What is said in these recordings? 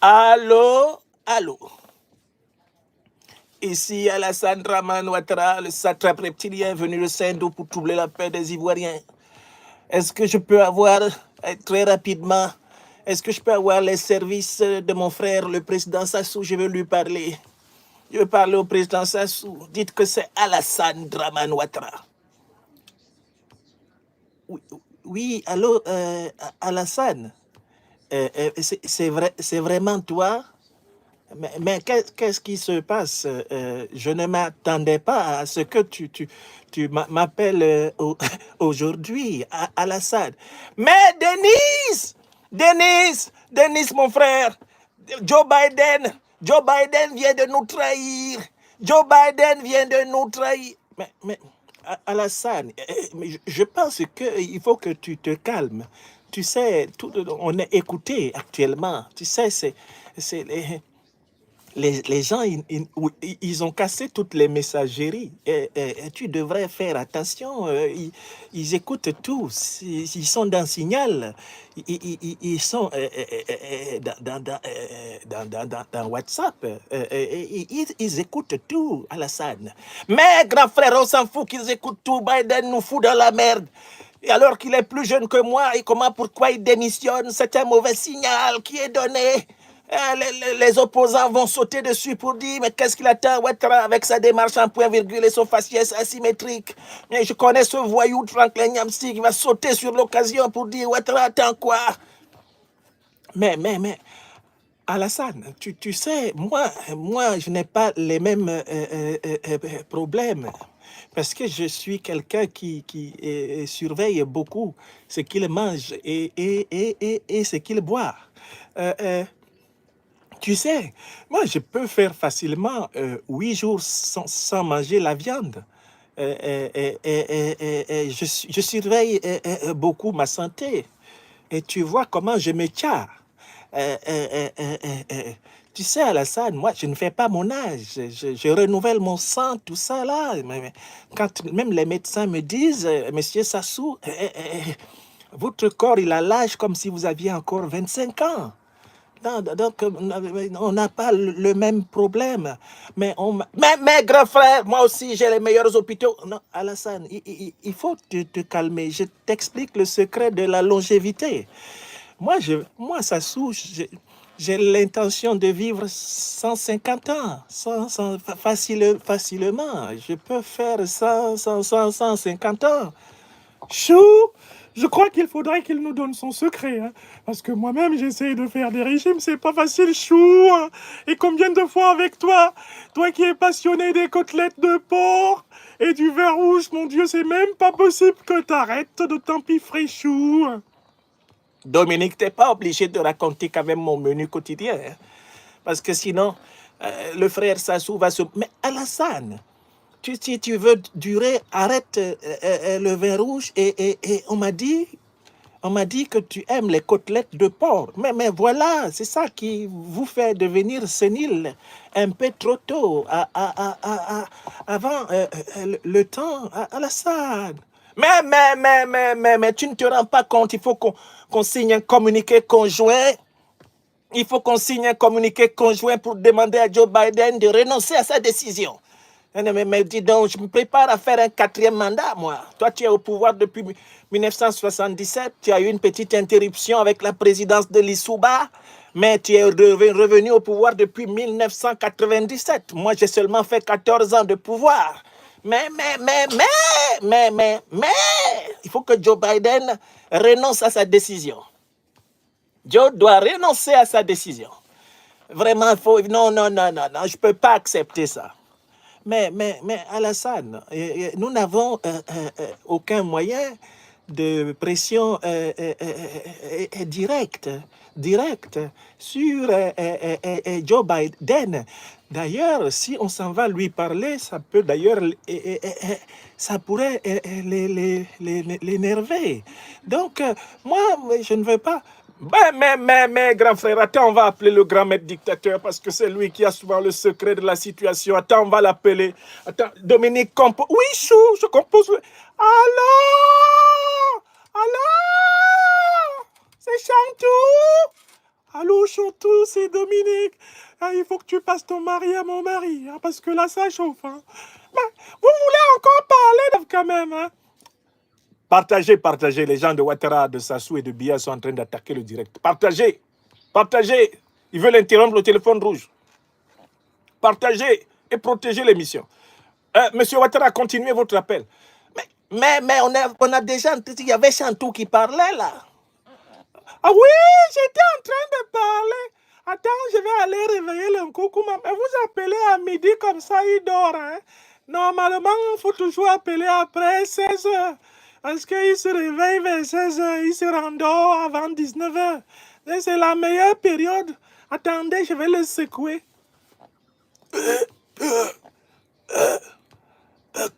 Allô, allô. Ici Alassane Draman Ouattara, le satrape reptilien venu de Saint-Dô pour troubler la paix des Ivoiriens. Est-ce que je peux avoir, très rapidement, est-ce que je peux avoir les services de mon frère, le président Sassou? Je veux lui parler. Je veux parler au président Sassou. Dites que c'est Alassane Draman Ouattara. Oui, oui, allô, Alassane. C'est vraiment toi? Mais qu'est-ce qui se passe? Je ne m'attendais pas à ce que tu m'appelles aujourd'hui, Alassane. Mais Denis, mon frère, Joe Biden, Joe Biden vient de nous trahir. Joe Biden vient de nous trahir. Mais Alassane, je pense qu'il faut que tu te calmes. Tu sais, on est écouté actuellement. Tu sais, c'est les gens, ils ont cassé toutes les messageries. Et tu devrais faire attention. Ils écoutent tous. Ils sont dans Signal. Ils sont dans WhatsApp. Ils écoutent tout, Alassane. Mais, grand frère, on s'en fout qu'ils écoutent tout. Biden nous fout dans la merde. Et alors qu'il est plus jeune que moi, et pourquoi il démissionne? C'est un mauvais signal qui est donné. Les opposants vont sauter dessus pour dire mais qu'est-ce qu'il attend Ouattara avec sa démarche en point virgule et son faciès asymétrique. Mais je connais ce voyou Franklin Nyamsi qui va sauter sur l'occasion pour dire Ouattara attend quoi. Mais Alassane, tu sais, moi, je n'ai pas les mêmes problèmes. Parce que je suis quelqu'un qui surveille beaucoup ce qu'il mange et ce qu'il boit. Euh, euh, Tu sais, moi, je peux faire facilement 8 jours sans manger la viande. Je surveille beaucoup ma santé. Et tu vois comment je me tiens. Euh, euh, euh, euh, euh, euh, Tu sais, Alassane, moi, je ne fais pas mon âge. Je renouvelle mon sang, tout ça là. Quand même les médecins me disent, Monsieur Sassou, votre corps, il a l'âge comme si vous aviez encore 25 ans. Non, donc, on n'a pas le même problème. Mais, grand frère, moi aussi, j'ai les meilleurs hôpitaux. Non, Alassane, il faut te calmer. Je t'explique le secret de la longévité. Moi Sassou, j'ai l'intention de vivre 150 ans, facilement. Je peux faire 150 ans. Chou, je crois qu'il faudrait qu'il nous donne son secret, hein, parce que moi-même j'essaye de faire des régimes, c'est pas facile, chou. Hein. Et combien de fois avec toi, toi qui es passionné des côtelettes de porc et du vin rouge, mon Dieu, c'est même pas possible que t'arrêtes de t'empiffrer, chou. Dominique, t'es pas obligé de raconter quand même mon menu quotidien, hein, parce que sinon, le frère Sassou va se... Mais Alassane, si tu veux durer, arrête le vin rouge et on m'a dit que tu aimes les côtelettes de porc. Mais voilà, c'est ça qui vous fait devenir sénile un peu trop tôt, avant le temps, Alassane. Mais, tu ne te rends pas compte, il faut qu'on signe un communiqué conjoint. Il faut qu'on signe un communiqué conjoint pour demander à Joe Biden de renoncer à sa décision. Mais dis donc, je me prépare à faire un 4e mandat, moi. Toi, tu es au pouvoir depuis 1977. Tu as eu une petite interruption avec la présidence de l'Issouba, mais tu es revenu au pouvoir depuis 1997. Moi, j'ai seulement fait 14 ans de pouvoir. Mais, il faut que Joe Biden renonce à sa décision. Joe doit renoncer à sa décision. Vraiment, il faut... Non, je ne peux pas accepter ça. Mais Alassane, nous n'avons aucun moyen de pression directe sur Joe Biden. D'ailleurs, si on s'en va lui parler, ça peut d'ailleurs, ça pourrait l'énerver. Donc, moi, je ne veux pas. Mais, grand frère, attends, on va appeler le grand maître dictateur parce que c'est lui qui a souvent le secret de la situation. Attends, on va l'appeler. Attends, Dominique compose. Oui, chou, je compose. Allô? Allô? C'est Chantou? Allô, Chantou, c'est Dominique. Ah, il faut que tu passes ton mari à mon mari, hein, parce que là, ça chauffe. Hein. Mais vous voulez encore parler quand même, hein? Partagez, partagez. Les gens de Ouattara, de Sassou et de Biya sont en train d'attaquer le direct. Partagez, partagez. Ils veulent interrompre le téléphone rouge. Partagez et protégez l'émission. Monsieur Ouattara, continuez votre appel. Mais on a déjà... Il y avait Chantou qui parlait là. Ah oui, j'étais en train de parler. Attends, je vais aller réveiller le coucou-maman. Et vous appelez à midi comme ça, il dort. Hein? Normalement, il faut toujours appeler après 16 heures. Parce qu'il se réveille vers 16 heures, il se rendort avant 19 heures. C'est la meilleure période. Attendez, je vais le secouer.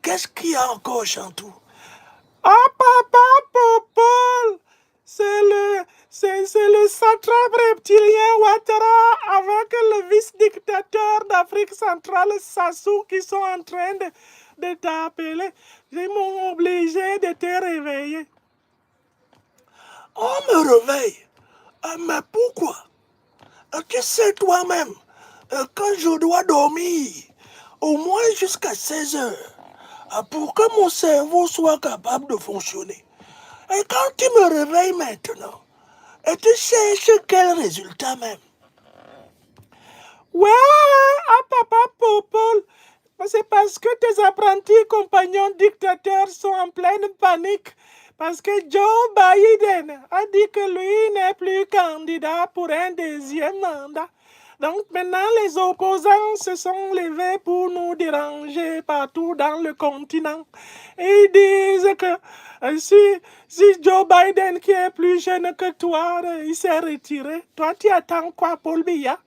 Qu'est-ce qu'il y a encore, Chantou? Ah, papa, Popol! C'est le satrape reptilien Ouattara avec le vice-dictateur d'Afrique centrale Sassou qui sont en train de t'appeler. Ils m'ont obligé de te réveiller. On me réveille. Mais pourquoi? Tu sais toi-même que je dois dormir au moins jusqu'à 16 heures pour que mon cerveau soit capable de fonctionner. Et quand tu me réveilles maintenant, et tu cherches quel résultat même? Ouais, ah papa Popol, c'est parce que tes apprentis compagnons dictateurs sont en pleine panique. Parce que Joe Biden a dit que lui n'est plus candidat pour un deuxième mandat. Donc maintenant, les opposants se sont levés pour nous déranger partout dans le continent. Et ils disent que si Joe Biden, qui est plus jeune que toi, il s'est retiré, toi tu attends quoi, Paul Biya?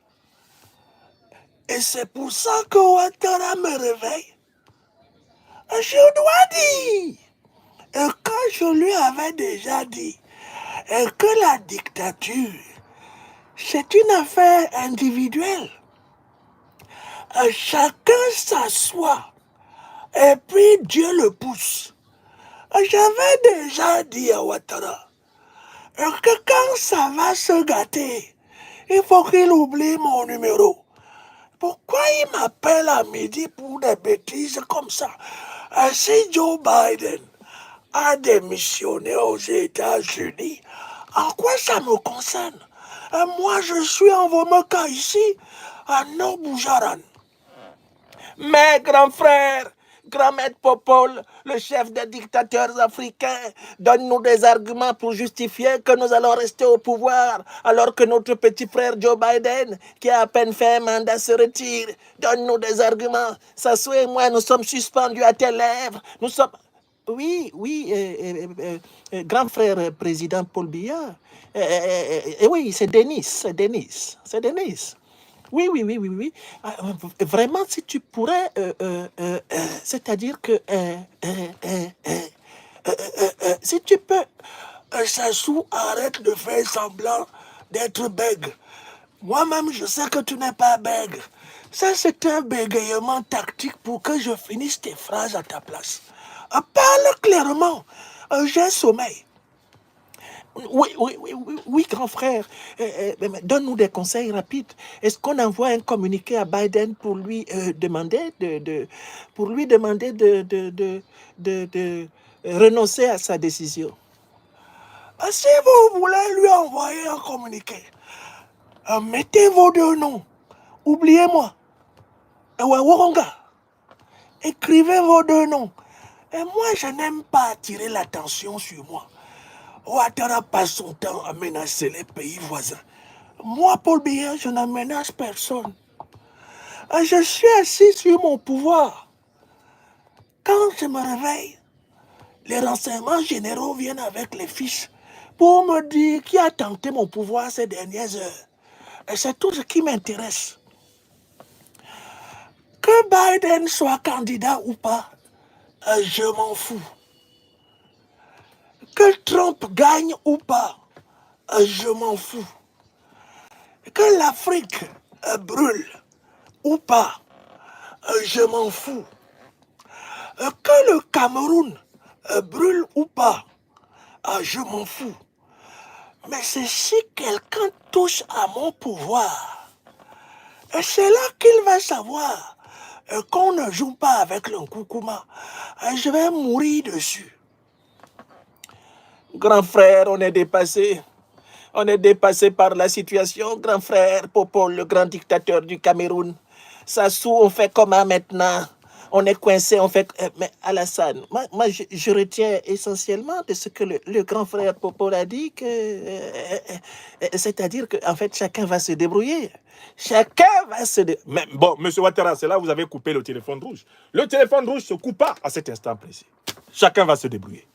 Et c'est pour ça que Ouattara me réveille. Je dois dire que je lui avais déjà dit que la dictature, c'est une affaire individuelle. Chacun s'assoit et puis Dieu le pousse. J'avais déjà dit à Ouattara que quand ça va se gâter, il faut qu'il oublie mon numéro. Pourquoi il m'appelle à midi pour des bêtises comme ça? Si Joe Biden a démissionné aux États-Unis, en quoi ça me concerne? Moi, je suis en Vomoka ici, à Noboujaran. Mais grand frère, grand maître Popol, le chef des dictateurs africains, donne-nous des arguments pour justifier que nous allons rester au pouvoir alors que notre petit frère Joe Biden, qui a à peine fait un mandat, se retire. Donne-nous des arguments. Sassou et moi, nous sommes suspendus à tes lèvres. Nous sommes... Oui, grand frère président Paul Biya. Oui, c'est Denis. Oui. Vraiment, si tu pourrais, c'est-à-dire que, si tu peux, Sassou, arrête de faire semblant d'être bègue. Moi-même, je sais que tu n'es pas bègue. Ça, c'est un bégayement tactique pour que je finisse tes phrases à ta place. Parle clairement. J'ai sommeil. Oui, grand frère. Donne-nous des conseils rapides. Est-ce qu'on envoie un communiqué à Biden pour lui demander de renoncer à sa décision? Si vous voulez lui envoyer un communiqué, mettez vos deux noms. Oubliez-moi. Waronga. Écrivez vos deux noms. Et moi, je n'aime pas attirer l'attention sur moi. Ouattara passe son temps à menacer les pays voisins. Moi, Paul Biya, je ne menace personne. Je suis assis sur mon pouvoir. Quand je me réveille, les renseignements généraux viennent avec les fiches pour me dire qui a tenté mon pouvoir ces dernières heures. Et c'est tout ce qui m'intéresse. Que Biden soit candidat ou pas, je m'en fous. Que Trump gagne ou pas, je m'en fous. Que l'Afrique brûle ou pas, je m'en fous. Que le Cameroun brûle ou pas, je m'en fous. Mais c'est si quelqu'un touche à mon pouvoir, et c'est là qu'il va savoir qu'on ne joue pas avec le Nkoukouma. Je vais mourir dessus. Grand frère, on est dépassé. On est dépassé par la situation. Grand frère, Popo, le grand dictateur du Cameroun. Sassou, on fait comment maintenant? On est coincé, on fait... Mais Alassane, moi je retiens essentiellement de ce que le grand frère Popo a dit, c'est-à-dire qu'en fait, chacun va se débrouiller. Chacun va se débrouiller. Mais bon, monsieur Ouattara, c'est là où vous avez coupé le téléphone rouge. Le téléphone rouge ne se coupe pas à cet instant précis. Chacun va se débrouiller.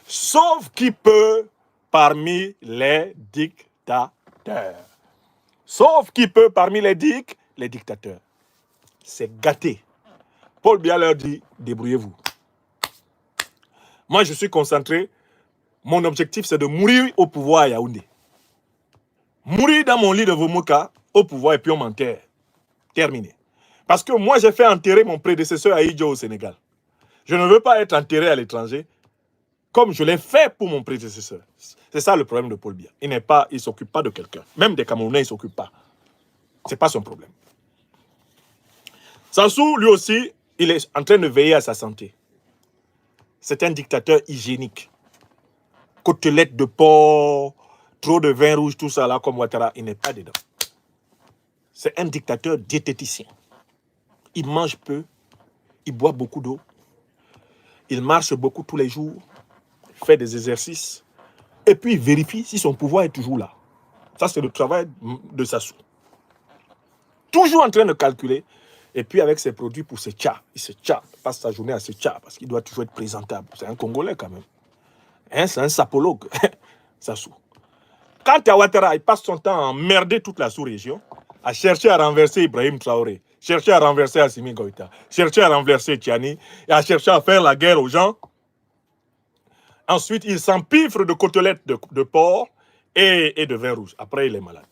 Sauf qui peut parmi les dictateurs. Sauf qui peut parmi les dictateurs. C'est gâté. Paul Biya leur dit, débrouillez-vous. Moi, je suis concentré. Mon objectif, c'est de mourir au pouvoir à Yaoundé. Mourir dans mon lit de Vomoka, au pouvoir, et puis on m'enterre. Terminé. Parce que moi, j'ai fait enterrer mon prédécesseur à Idjo au Sénégal. Je ne veux pas être enterré à l'étranger, comme je l'ai fait pour mon prédécesseur. C'est ça le problème de Paul Biya. Il ne s'occupe pas de quelqu'un. Même des Camerounais, il ne s'occupe pas. Ce n'est pas son problème. Sassou, lui aussi, il est en train de veiller à sa santé. C'est un dictateur hygiénique. Côtelettes de porc, trop de vin rouge, tout ça là, comme Ouattara, il n'est pas dedans. C'est un dictateur diététicien. Il mange peu, il boit beaucoup d'eau, il marche beaucoup tous les jours, il fait des exercices, et puis il vérifie si son pouvoir est toujours là. Ça, c'est le travail de Sassou. Toujours en train de calculer. Et puis avec ses produits pour ses tchas, il se tcha, passe sa journée à se tcha, parce qu'il doit toujours être présentable. C'est un Congolais quand même. Hein, c'est un sapologue, Sassou. Quand Ouattara, il passe son temps à emmerder toute la sous-région, à chercher à renverser Ibrahim Traoré, chercher à renverser Assimi Goïta, chercher à renverser Tiani, et à chercher à faire la guerre aux gens. Ensuite, il s'empiffre de côtelettes de porc et de vin rouge. Après, il est malade.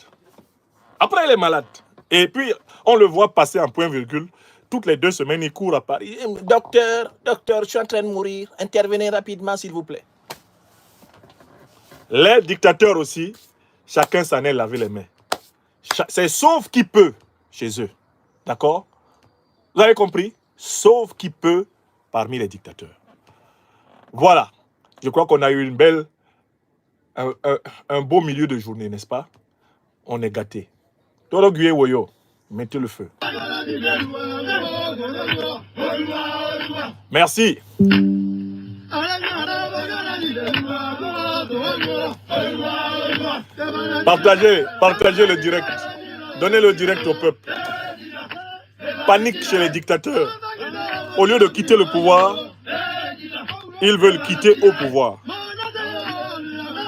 Après, il est malade. Et puis, on le voit passer en point-virgule. Toutes les 2 semaines, il court à Paris. Docteur, je suis en train de mourir. Intervenez rapidement, s'il vous plaît. Les dictateurs aussi, chacun s'en est lavé les mains. C'est sauf qui peut chez eux. D'accord? Vous avez compris? Sauf qui peut parmi les dictateurs. Voilà. Je crois qu'on a eu un beau milieu de journée, n'est-ce pas? On est gâtés. Toro Guye Woyo, mettez le feu. Merci. Partagez le direct. Donnez le direct au peuple. Panique chez les dictateurs. Au lieu de quitter le pouvoir, ils veulent quitter au pouvoir.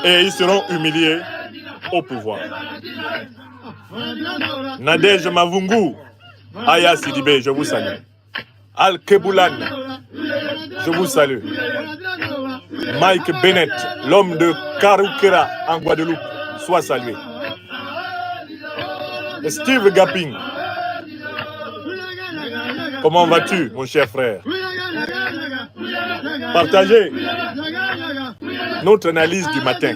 Et ils seront humiliés au pouvoir. Nadège Mavungu, Aya Sidibé, je vous salue. Al Keboulan, je vous salue. Mike Bennett, l'homme de Karoukera en Guadeloupe, soit salué. Steve Gapping, comment vas-tu, mon cher frère? Partagez notre analyse du matin.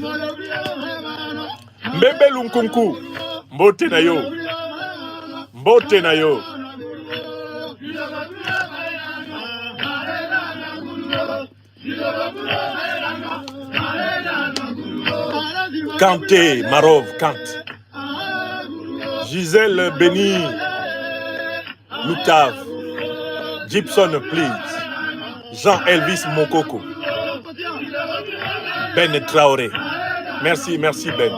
Mbembe Lunkunku, Mbote Nayo, Mbote Nayo. Kanté, Marov, Kant. Gisèle Béni, Loutav. Gibson, please. Jean-Elvis Mokoko. Ben Traoré. Merci, merci Ben.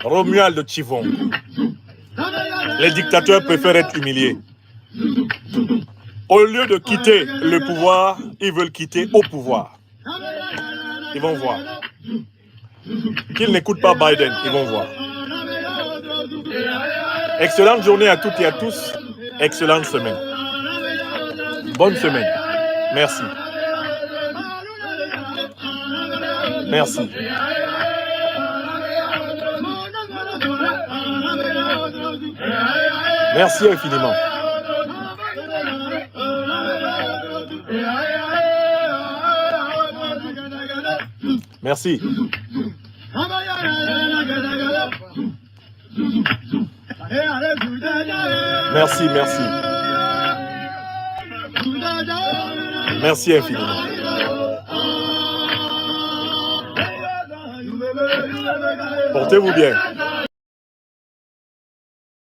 Romuald Chivon. Les dictateurs préfèrent être humiliés. Au lieu de quitter le pouvoir, ils veulent quitter au pouvoir. Ils vont voir. Qu'ils n'écoutent pas Biden, ils vont voir. Excellente journée à toutes et à tous. Excellente semaine. Bonne semaine. Merci. Merci. Merci infiniment. Merci. Merci, merci. Merci infiniment. Portez-vous bien.